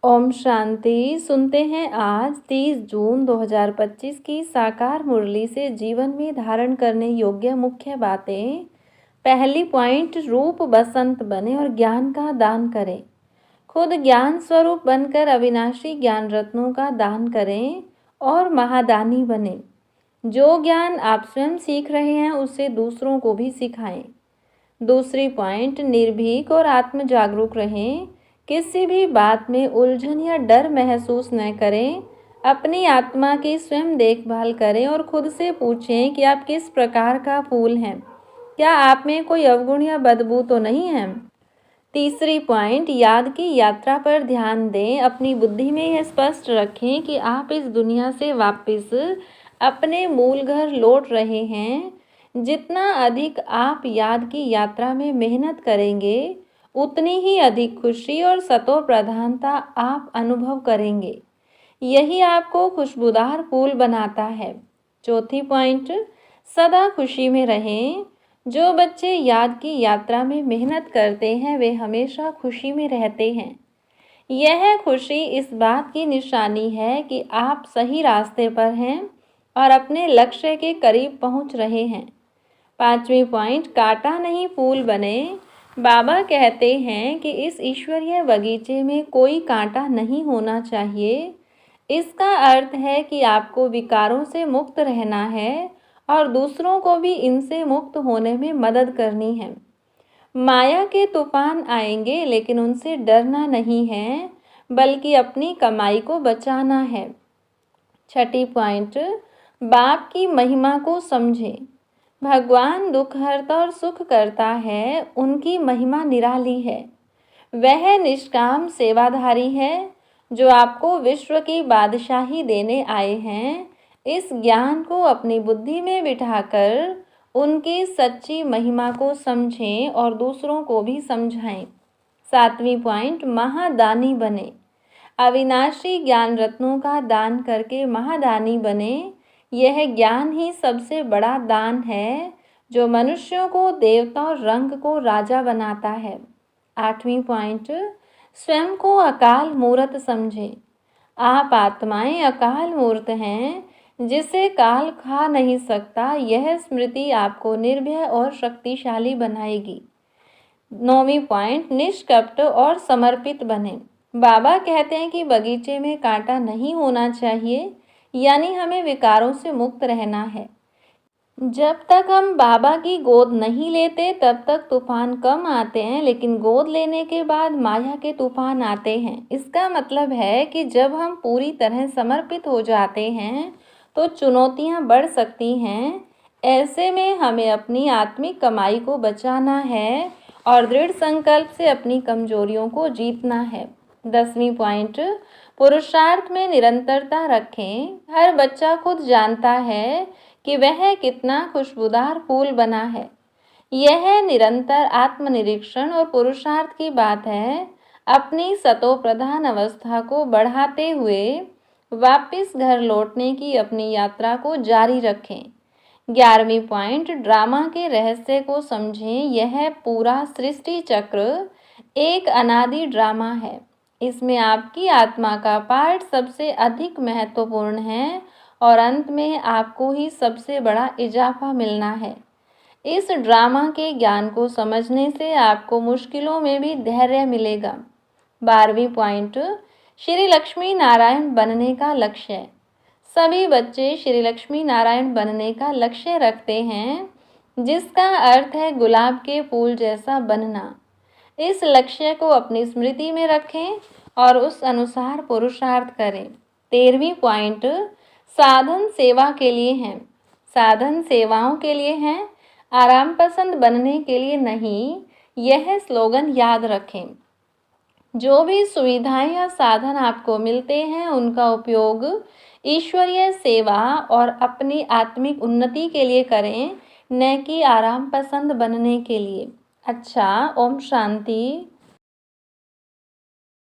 ओम शांति। सुनते हैं आज 30 जून 2025 की साकार मुरली से जीवन में धारण करने योग्य मुख्य बातें। पहली पॉइंट, रूप बसंत बने और ज्ञान का दान करें। खुद ज्ञान स्वरूप बनकर अविनाशी ज्ञान रत्नों का दान करें और महादानी बने। जो ज्ञान आप स्वयं सीख रहे हैं उसे दूसरों को भी सिखाएं। दूसरी पॉइंट, निर्भीक और आत्म जागरूक रहें। किसी भी बात में उलझन या डर महसूस न करें। अपनी आत्मा की स्वयं देखभाल करें और खुद से पूछें कि आप किस प्रकार का फूल हैं। क्या आप में कोई अवगुण या बदबू तो नहीं है। तीसरी पॉइंट, याद की यात्रा पर ध्यान दें। अपनी बुद्धि में यह स्पष्ट रखें कि आप इस दुनिया से वापस अपने मूल घर लौट रहे हैं। जितना अधिक आप याद की यात्रा में मेहनत करेंगे उतनी ही अधिक खुशी और सतो प्रधानता आप अनुभव करेंगे। यही आपको खुशबूदार फूल बनाता है। चौथी पॉइंट, सदा खुशी में रहें। जो बच्चे याद की यात्रा में मेहनत करते हैं वे हमेशा खुशी में रहते हैं। यह खुशी इस बात की निशानी है कि आप सही रास्ते पर हैं और अपने लक्ष्य के करीब पहुंच रहे हैं। पांचवी पॉइंट, कांटा नहीं फूल बने। बाबा कहते हैं कि इस ईश्वरीय बगीचे में कोई कांटा नहीं होना चाहिए। इसका अर्थ है कि आपको विकारों से मुक्त रहना है और दूसरों को भी इनसे मुक्त होने में मदद करनी है। माया के तूफान आएंगे लेकिन उनसे डरना नहीं है बल्कि अपनी कमाई को बचाना है। छठी पॉइंट, बाप की महिमा को समझें। भगवान दुख हरता और सुख करता है, उनकी महिमा निराली है। वह निष्काम सेवाधारी है जो आपको विश्व की बादशाही देने आए हैं। इस ज्ञान को अपनी बुद्धि में बिठाकर उनकी सच्ची महिमा को समझें और दूसरों को भी समझाएं। सातवीं पॉइंट, महादानी बने। अविनाशी ज्ञान रत्नों का दान करके महादानी बने। यह ज्ञान ही सबसे बड़ा दान है जो मनुष्यों को देवता और रंग को राजा बनाता है। आठवीं पॉइंट, स्वयं को अकाल मूर्त समझें। आप आत्माएं अकाल मूर्त हैं जिसे काल खा नहीं सकता। यह स्मृति आपको निर्भय और शक्तिशाली बनाएगी। नौवीं पॉइंट, निष्कपट और समर्पित बने। बाबा कहते हैं कि बगीचे में कांटा नहीं होना चाहिए, यानी हमें विकारों से मुक्त रहना है। जब तक हम बाबा की गोद नहीं लेते तब तक तूफान कम आते हैं, लेकिन गोद लेने के बाद माया के तूफान आते हैं। इसका मतलब है कि जब हम पूरी तरह समर्पित हो जाते हैं तो चुनौतियां बढ़ सकती हैं। ऐसे में हमें अपनी आत्मिक कमाई को बचाना है और दृढ़ संकल्प से अपनी कमजोरियों को जीतना है। 10वीं पॉइंट, पुरुषार्थ में निरंतरता रखें। हर बच्चा खुद जानता है कि वह कितना खुशबूदार फूल बना है। यह निरंतर आत्मनिरीक्षण और पुरुषार्थ की बात है। अपनी सतो प्रधान अवस्था को बढ़ाते हुए वापस घर लौटने की अपनी यात्रा को जारी रखें। 11वीं पॉइंट, ड्रामा के रहस्य को समझें। यह पूरा सृष्टि चक्र एक अनादि ड्रामा है। इसमें आपकी आत्मा का पार्ट सबसे अधिक महत्वपूर्ण है और अंत में आपको ही सबसे बड़ा इजाफा मिलना है। इस ड्रामा के ज्ञान को समझने से आपको मुश्किलों में भी धैर्य मिलेगा। 12वीं पॉइंट, श्री लक्ष्मी नारायण बनने का लक्ष्य। सभी बच्चे श्री लक्ष्मी नारायण बनने का लक्ष्य रखते हैं, जिसका अर्थ है गुलाब के फूल जैसा बनना। इस लक्ष्य को अपनी स्मृति में रखें और उस अनुसार पुरुषार्थ करें। 13वीं पॉइंट, साधन सेवा के लिए हैं। साधन सेवाओं के लिए हैं, आराम पसंद बनने के लिए नहीं। यह स्लोगन याद रखें। जो भी सुविधाएं या साधन आपको मिलते हैं उनका उपयोग ईश्वरीय सेवा और अपनी आत्मिक उन्नति के लिए करें, न कि आराम पसंद बनने के लिए। अच्छा, ओम शांति।